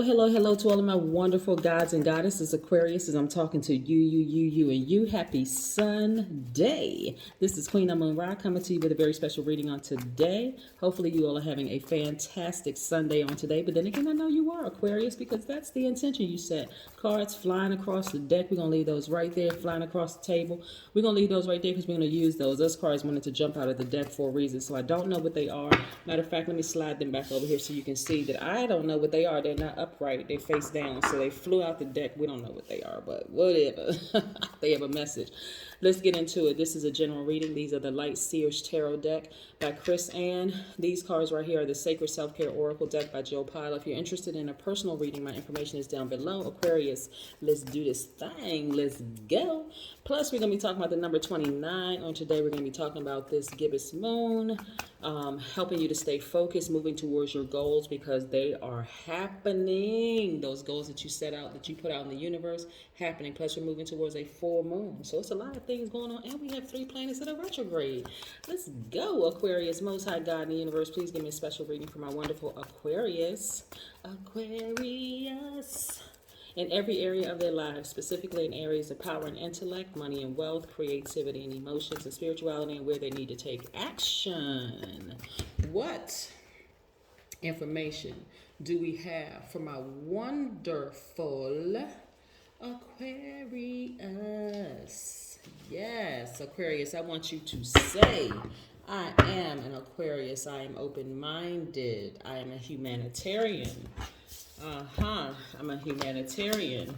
Hello to all of my wonderful gods and goddesses, Aquarius, as I'm talking to you. Happy Sunday. This is Queen Amun Ra coming to you with a very special reading on today. Hopefully you all are having a fantastic Sunday on today. But then again, I know you are, Aquarius, because that's the intention you set. Cards flying across the deck. We're going to leave those right there, flying across the table. We're going to leave those right there because we're going to use those. Those cards wanted to jump out of the deck for a reason. So I don't know what they are. Matter of fact, let me slide them back over here so you can see that I don't know what they are. They're not upright. They're face down. So they flew out the deck. We don't know what they are, but whatever. They have a message. Let's get into it. This is a general reading. These are the Light Seers Tarot deck by Chris Ann. These cards right here are the Sacred Self-Care Oracle deck by Joe Pyle. If you're interested in a personal reading, my information is down below. Aquarius, let's do this thing. Let's go. Plus, we're going to be talking about the number 29. On today, we're going to be talking about this gibbous moon, helping you to stay focused, moving towards your goals because they are happening. Those goals that you set out, that you put out in the universe, happening. Plus, we're moving towards a full moon. So it's a lot of things going on, and we have 3 planets that are retrograde. Let's go, Aquarius. Most High God in the universe, please give me a special reading for my wonderful Aquarius. Aquarius. In every area of their lives, specifically in areas of power and intellect, money and wealth, creativity and emotions and spirituality, and where they need to take action. What information do we have for my wonderful Aquarius? Yes, Aquarius, I want you to say, I am an Aquarius. I am open-minded. I am a humanitarian. I'm a humanitarian.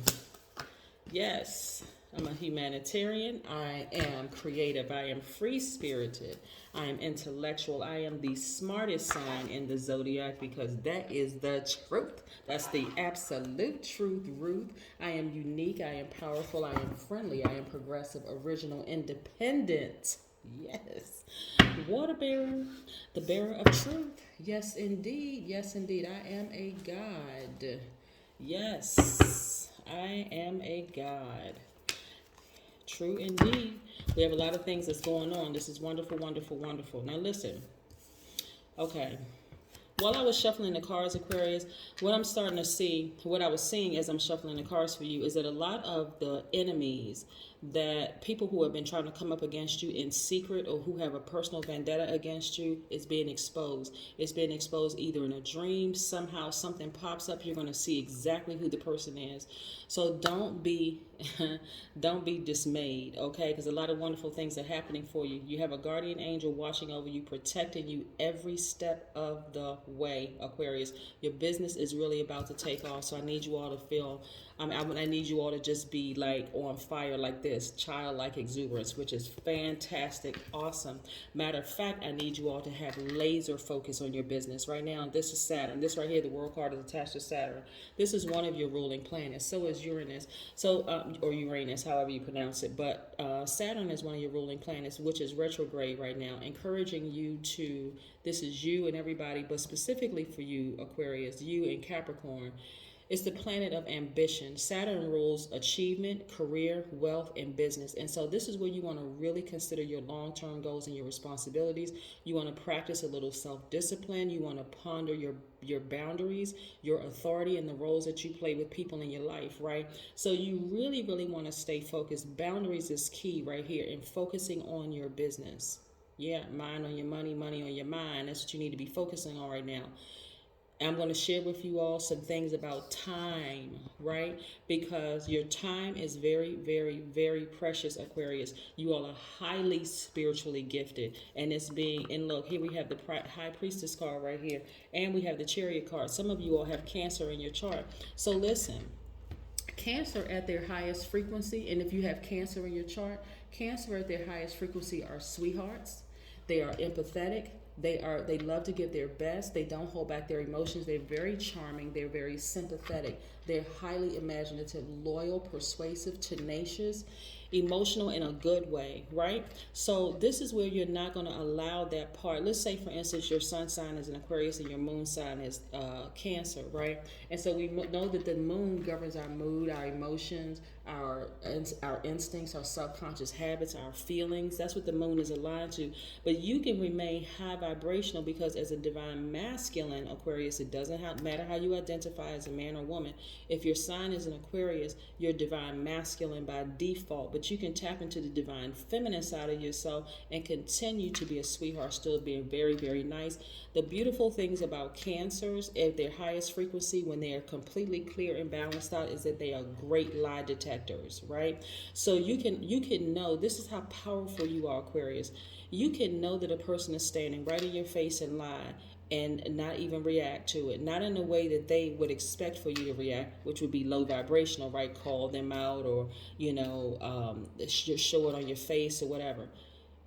Yes, I'm a humanitarian. I am creative. I am free-spirited. I am intellectual. I am the smartest sign in the Zodiac because that is the truth. That's the absolute truth, Ruth. I am unique. I am powerful. I am friendly. I am progressive, original, independent. Yes. Water bearer, the bearer of truth. Yes, indeed. Yes, indeed. I am a god. Yes, I am a god. True indeed. We have a lot of things that's going on. This is wonderful, wonderful, wonderful. Now listen. Okay. While I was shuffling the cards, Aquarius, what I'm starting to see, what I was seeing as I'm shuffling the cards for you is that a lot of the enemies that people who have been trying to come up against you in secret or who have a personal vendetta against you is being exposed. It's being exposed either in a dream, somehow something pops up, you're going to see exactly who the person is. So don't be don't be dismayed, okay? Because a lot of wonderful things are happening for you. You have a guardian angel watching over you, protecting you every step of the way, Aquarius. Your business is really about to take off, so I need you all to feel, I need you all to just be like on fire like this, childlike exuberance, which is fantastic, awesome. Matter of fact, I need you all to have laser focus on your business. Right now, this is Saturn. This right here, the world card is attached to Saturn. This is one of your ruling planets. So is Uranus. So, or Uranus, however you pronounce it. But Saturn is one of your ruling planets, which is retrograde right now, encouraging you to, this is you and everybody, but specifically for you, Aquarius, you and Capricorn. It's the planet of ambition. Saturn rules achievement, career, wealth, and business. And so this is where you want to really consider your long-term goals and your responsibilities. You want to practice a little self-discipline. You want to ponder your boundaries, your authority, and the roles that you play with people in your life, right? So you really, really want to stay focused. Boundaries is key right here in focusing on your business. Yeah, mind on your money, money on your mind. That's what you need to be focusing on right now. I'm going to share with you all some things about time, right? Because your time is very, very, very precious, Aquarius. You all are highly spiritually gifted. And it's being, and look, here we have the High Priestess card right here. And we have the Chariot card. Some of you all have Cancer in your chart. So listen, Cancer at their highest frequency, and if you have Cancer in your chart, Cancer at their highest frequency are sweethearts. They are empathetic. They love to give their best. They don't hold back their emotions. They're very charming. They're very sympathetic. They're highly imaginative, loyal, persuasive, tenacious. emotional in a good way, right? So this is where you're not going to allow that part. Let's say, for instance, your sun sign is an Aquarius and your moon sign is Cancer, right? And so we know that the moon governs our mood, our emotions, our instincts, our subconscious habits, our feelings. That's what the moon is aligned to. But you can remain high vibrational because as a divine masculine Aquarius, it doesn't matter how you identify as a man or woman. If your sign is an Aquarius, you're divine masculine by default, but you can tap into the divine feminine side of yourself and continue to be a sweetheart, still being very, very nice. The beautiful things about Cancers at their highest frequency, when they are completely clear and balanced out, is that they are great lie detectors, right? So you can know, this is how powerful you are, Aquarius. You can know that a person is standing right in your face and lie and not even react to it, not in a way that they would expect for you to react, which would be low vibrational, right? Call them out, or just show it on your face or whatever.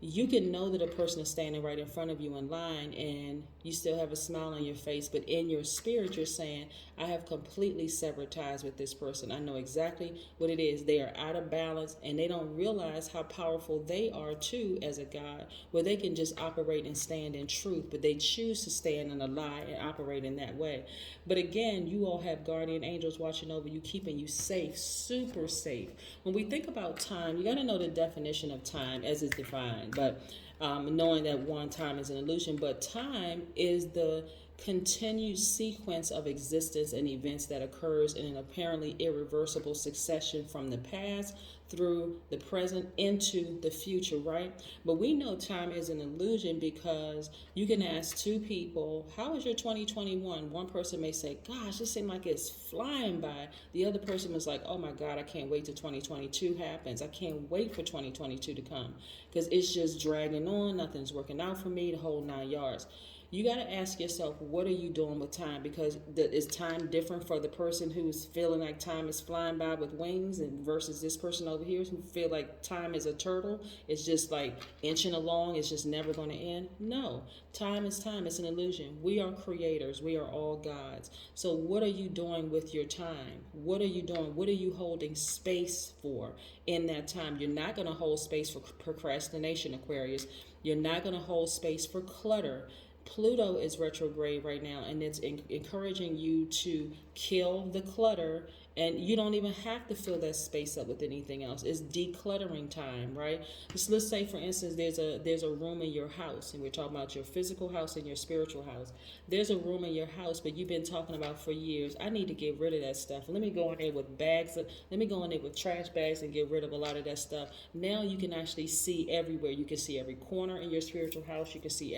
You can know that a person is standing right in front of you in line and you still have a smile on your face, but in your spirit you're saying, I have completely severed ties with this person. I know exactly what it is. They are out of balance and they don't realize how powerful they are too as a God, where they can just operate and stand in truth, but they choose to stand in a lie and operate in that way. But again, you all have guardian angels watching over you, keeping you safe, super safe. When we think about time, you got to know the definition of time as it's defined. But knowing that one, time is an illusion, but time is the continued sequence of existence and events that occurs in an apparently irreversible succession from the past through the present into the future, right? But we know time is an illusion because you can ask two people, how was your 2021? One person may say, gosh, it seemed like it's flying by. The other person was like, oh my God, I can't wait till 2022 happens. I can't wait for 2022 to come because it's just dragging on. Nothing's working out for me, the whole 9 yards. You got to ask yourself, what are you doing with time? Because is time different for the person who's feeling like time is flying by with wings and versus this person over here who feel like time is a turtle? It's just like inching along. It's just never going to end. No, time is time. It's an illusion. We are creators. We are all gods. So what are you doing with your time? What are you doing? What are you holding space for in that time? You're not going to hold space for procrastination, Aquarius. You're not going to hold space for clutter. Pluto is retrograde right now, and it's encouraging you to kill the clutter, and you don't even have to fill that space up with anything else. It's decluttering time, right? So let's say, for instance, there's a room in your house, and we're talking about your physical house and your spiritual house. There's a room in your house, but you've been talking about for years, I need to get rid of that stuff. Let me go in there with let me go in there with trash bags and get rid of a lot of that stuff. Now you can actually see everywhere. You can see every corner in your spiritual house. You can see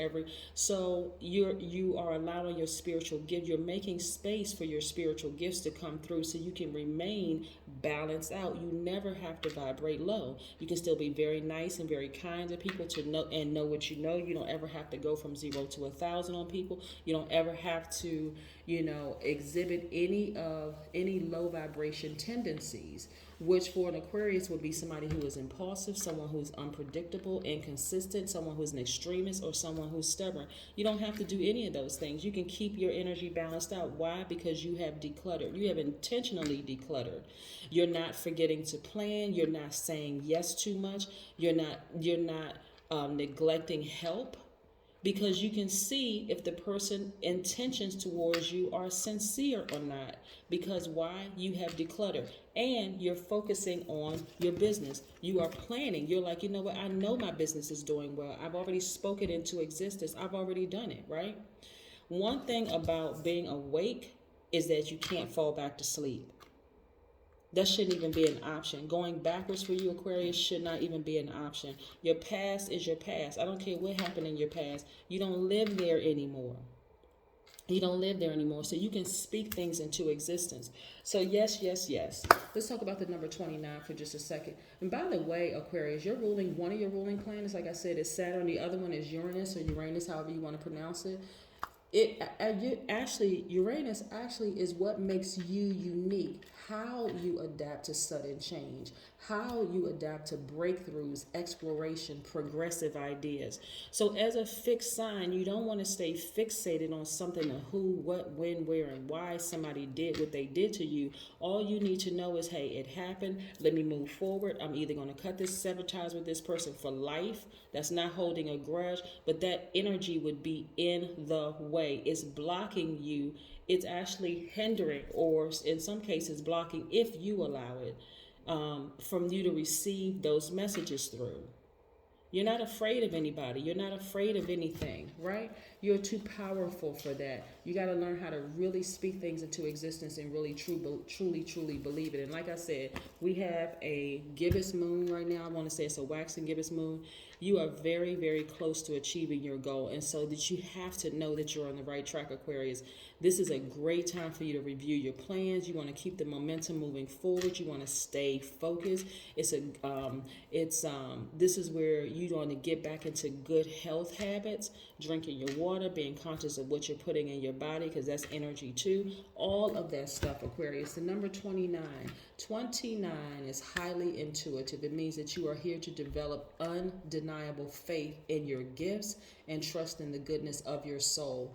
so you are allowing your spiritual gift. You're making space for your spiritual gifts to come through so you can remain balanced out. You never have to vibrate low. You can still be very nice and very kind to people to know what you know. You don't ever have to go from 0 to 1,000 on people. You don't ever have to, exhibit any low vibration tendencies, which for an Aquarius would be somebody who is impulsive, someone who's unpredictable, inconsistent, someone who's an extremist, or someone who's stubborn. You don't have to do any of those things. You can keep your energy balanced out. Why? Because you have decluttered. You have intentionally decluttered. You're not forgetting to plan. You're not saying yes too much. You're not neglecting help. Because you can see if the person's intentions towards you are sincere or not. Because why? You have decluttered. And you're focusing on your business. You are planning. You're like, you know what? I know my business is doing well. I've already spoken into existence. I've already done it, right? One thing about being awake is that you can't fall back to sleep. That shouldn't even be an option. Going backwards for you, Aquarius, should not even be an option. Your past is your past. I don't care what happened in your past. You don't live there anymore. You don't live there anymore. So you can speak things into existence. So yes, yes, yes. Let's talk about the number 29 for just a second. And by the way, Aquarius, one of your ruling planets, like I said, is Saturn. The other one is Uranus or Uranus, however you want to pronounce it. Uranus actually is what makes you unique. How you adapt to sudden change, how you adapt to breakthroughs, exploration, progressive ideas. So as a fixed sign, you don't want to stay fixated on something of who, what, when, where, and why somebody did what they did to you. All you need to know is, hey, it happened. Let me move forward. I'm either going to cut this, sever ties with this person for life. That's not holding a grudge, but that energy would be in the way. It's blocking you. It's actually hindering, or in some cases blocking, if you allow it, from you to receive those messages through. You're not afraid of anybody. You're not afraid of anything, right? You're too powerful for that. You got to learn how to really speak things into existence and really truly believe it. And like I said, we have a gibbous moon right now. I want to say it's a waxing gibbous moon. You are very, very close to achieving your goal. And so that you have to know that you're on the right track, Aquarius. This is a great time for you to review your plans. You want to keep the momentum moving forward. You want to stay focused. This is where you want to get back into good health habits, drinking your water, being conscious of what you're putting in your body, because that's energy too. All of that stuff, Aquarius. The number 29. 29 is highly intuitive. It means that you are here to develop undeniable faith in your gifts and trust in the goodness of your soul.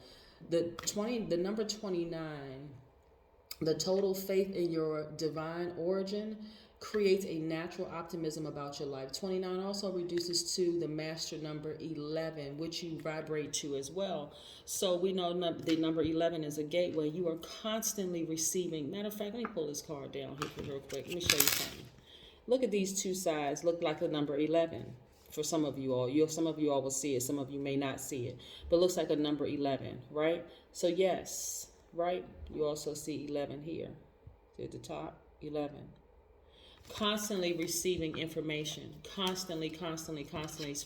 The number 29, the total faith in your divine origin, creates a natural optimism about your life. 29 also reduces to the master number 11, which you vibrate to as well. So we know the number 11 is a gateway. You are constantly receiving. Matter of fact, let me pull this card down here real quick. Let me show you something. Look at these two sides. Look like the number 11. For some of you all, some of you all will see it. Some of you may not see it, but it looks like a number 11, right? So yes, right? You also see 11 here. See at the top, 11. Constantly receiving information, constantly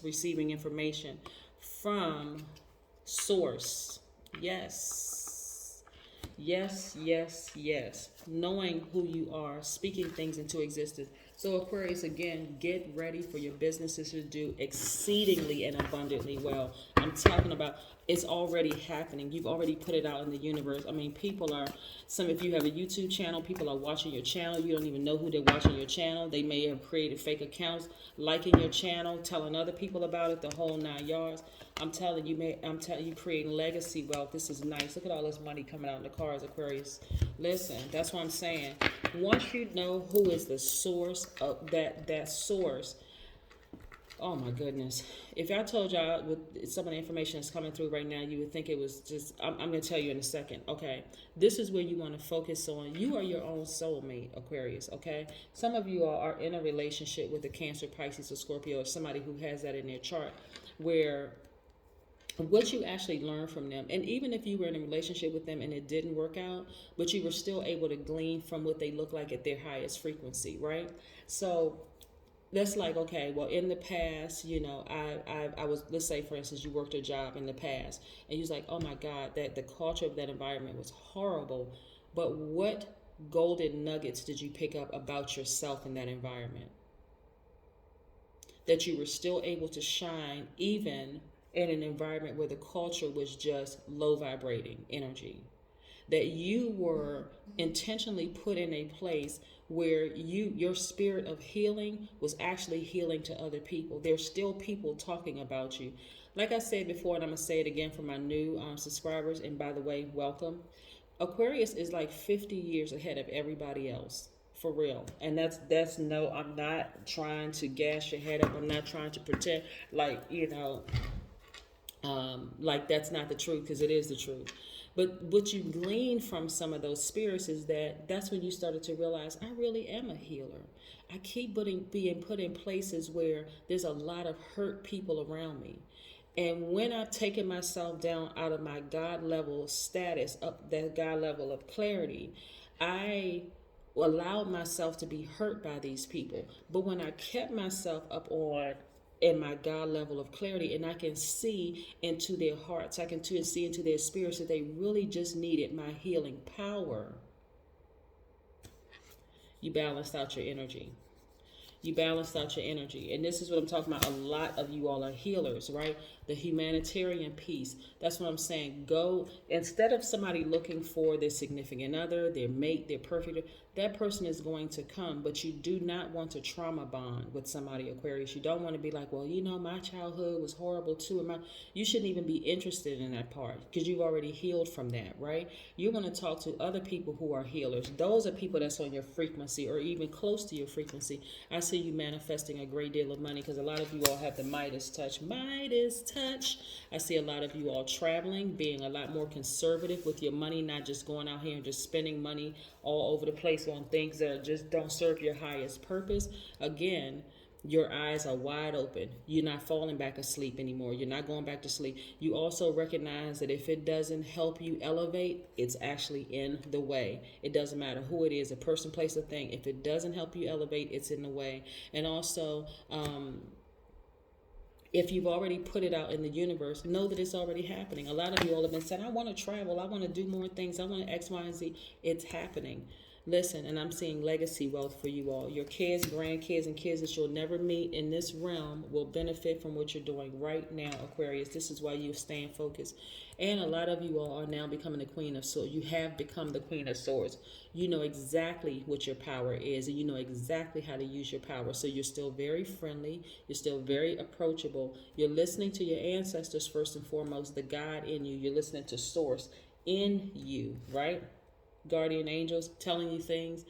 receiving information from source. Yes. Knowing who you are, speaking things into existence. So Aquarius, again, get ready for your businesses to do exceedingly and abundantly well. I'm talking about it's already happening. You've already put it out in the universe. I mean, if you have a YouTube channel, people are watching your channel. You don't even know who they're watching your channel. They may have created fake accounts, liking your channel, telling other people about it, the whole 9 yards. I'm telling you, creating legacy wealth. This is nice. Look at all this money coming out in the cars, Aquarius. Listen, that's what I'm saying. Once you know who is the source of that source, oh my goodness. If I told y'all with some of the information that's coming through right now, you would think it was just, I'm going to tell you in a second. Okay. This is where you want to focus on. You are your own soulmate, Aquarius. Okay. Some of you are in a relationship with a Cancer, Pisces, or Scorpio, or somebody who has that in their chart, where what you actually learn from them, and even if you were in a relationship with them and it didn't work out, but you were still able to glean from what they look like at their highest frequency, right? So that's like, okay, well, in the past, I was, let's say, for instance, you worked a job in the past, and you was like, oh my God, that the culture of that environment was horrible, but what golden nuggets did you pick up about yourself in that environment? That you were still able to shine even in an environment where the culture was just low vibrating energy. That you were intentionally put in a place where your spirit of healing was actually healing to other people. There's still people talking about you. Like I said before, and I'm going to say it again for my new subscribers, and by the way, welcome. Aquarius is like 50 years ahead of everybody else. For real. And that's no, I'm not trying to gas your head up. I'm not trying to pretend like that's not the truth, because it is the truth. But what you glean from some of those spirits is that's when you started to realize, I really am a healer. I keep being put in places where there's a lot of hurt people around me. And when I've taken myself down out of my God level status, up that God level of clarity, I allowed myself to be hurt by these people. But when I kept myself up in my God level of clarity, and I can see into their hearts, I can see into their spirits, that they really just needed my healing power, you balanced out your energy. You balanced out your energy. And this is what I'm talking about. A lot of you all are healers, right? The humanitarian piece. That's what I'm saying. Go, instead of somebody looking for their significant other, their mate, their perfect, that person is going to come. But you do not want to trauma bond with somebody, Aquarius. You don't want to be like, well, you know, my childhood was horrible too. You shouldn't even be interested in that part because you've already healed from that, right? You're going to talk to other people who are healers. Those are people that's on your frequency or even close to your frequency. I see you manifesting a great deal of money because a lot of you all have the Midas touch. Midas touch. I see a lot of you all traveling, being a lot more conservative with your money, not just going out here and just spending money all over the place on things that just don't serve your highest purpose. Again, your eyes are wide open. You're not falling back asleep anymore. You're not going back to sleep. You also recognize that if it doesn't help you elevate, it's actually in the way. It doesn't matter who it is, a person, place, a thing. If it doesn't help you elevate, it's in the way. And also, if you've already put it out in the universe, know that it's already happening. A lot of you all have been saying, I want to travel. I want to do more things. I want X, Y, and Z. It's happening. Listen, and I'm seeing legacy wealth for you all. Your kids, grandkids, and kids that you'll never meet in this realm will benefit from what you're doing right now, Aquarius. This is why you're staying focused. And a lot of you all are now becoming the Queen of Swords. You have become the Queen of Swords. You know exactly what your power is, and you know exactly how to use your power. So you're still very friendly. You're still very approachable. You're listening to your ancestors first and foremost, the God in you. You're listening to Source in you, right? Guardian angels telling you things,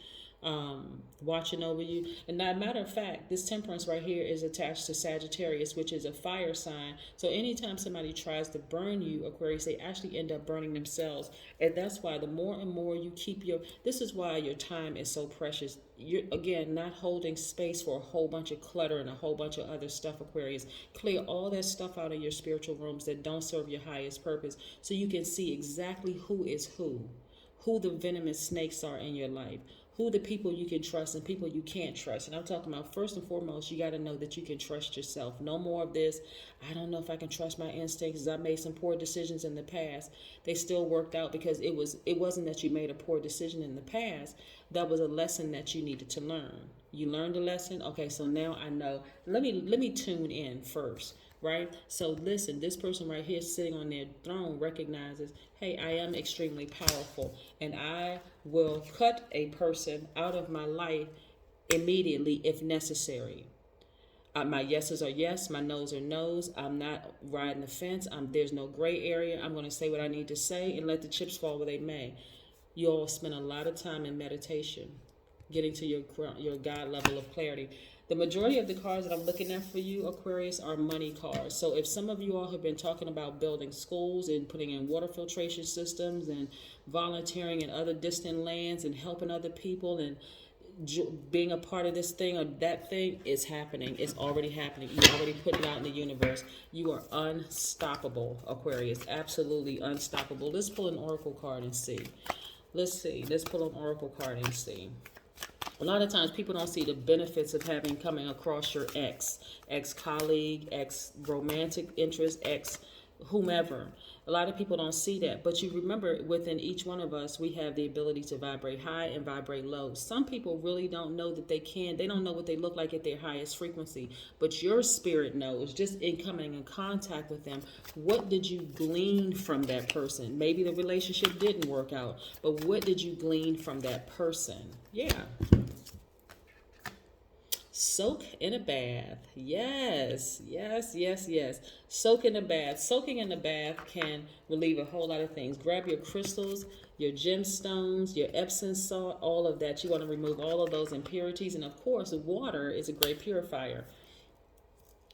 watching over you. And as a matter of fact, this Temperance right here is attached to Sagittarius, which is a fire sign. So anytime somebody tries to burn you, Aquarius, they actually end up burning themselves. And that's why the more and more you keep this is why your time is so precious. You're, again, not holding space for a whole bunch of clutter and a whole bunch of other stuff, Aquarius. Clear all that stuff out of your spiritual rooms that don't serve your highest purpose so you can see exactly who is who the venomous snakes are in your life, who the people you can trust and people you can't trust. And I'm talking about, first and foremost, you got to know that you can trust yourself. No more of this, I don't know if I can trust my instincts. I made some poor decisions in the past. They still worked out because it wasn't that you made a poor decision in the past. That was a lesson that you needed to learn. You learned a lesson. Okay, so now I know. Let me tune in first. Right? So listen, this person right here sitting on their throne recognizes, hey, I am extremely powerful and I will cut a person out of my life immediately if necessary. My yeses are yes, my no's are no's. I'm not riding the fence. There's no gray area. I'm going to say what I need to say and let the chips fall where they may. You all spend a lot of time in meditation, getting to your God level of clarity. The majority of the cards that I'm looking at for you, Aquarius, are money cards. So if some of you all have been talking about building schools and putting in water filtration systems and volunteering in other distant lands and helping other people and being a part of this thing or that thing, is happening. It's already happening. You already put it out in the universe. You are unstoppable, Aquarius. Absolutely unstoppable. Let's pull an oracle card and see. Let's see. Let's pull an oracle card and see. A lot of times people don't see the benefits of coming across your ex-colleague, ex-romantic interest, ex-whomever. A lot of people don't see that. But you remember, within each one of us, we have the ability to vibrate high and vibrate low. Some people really don't know that they can. They don't know what they look like at their highest frequency. But your spirit knows, just in coming in contact with them. What did you glean from that person? Maybe the relationship didn't work out. But what did you glean from that person? Yeah. Soak in a bath. Yes, yes, yes, yes. Soak in a bath. Soaking in a bath can relieve a whole lot of things. Grab your crystals, your gemstones, your Epsom salt, all of that. You want to remove all of those impurities. And of course, water is a great purifier.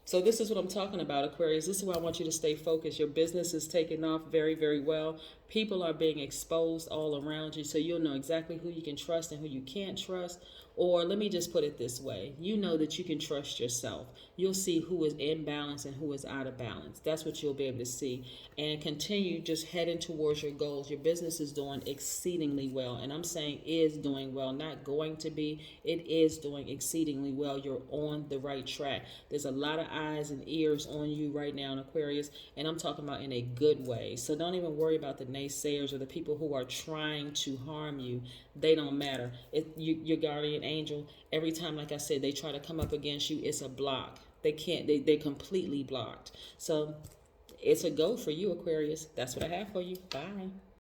So this is what I'm talking about, Aquarius. This is why I want you to stay focused. Your business is taking off very, very well. People are being exposed all around you, so you'll know exactly who you can trust and who you can't trust. Or let me just put it this way. You know that you can trust yourself. You'll see who is in balance and who is out of balance. That's what you'll be able to see. And continue just heading towards your goals. Your business is doing exceedingly well. And I'm saying is doing well, not going to be. It is doing exceedingly well. You're on the right track. There's a lot of eyes and ears on you right now in Aquarius. And I'm talking about in a good way. So don't even worry about the naysayers or the people who are trying to harm you, they don't matter. Your guardian angel, every time, like I said, they try to come up against you, it's a block. They can't, they're completely blocked. So it's a go for you, Aquarius. That's what I have for you. Bye.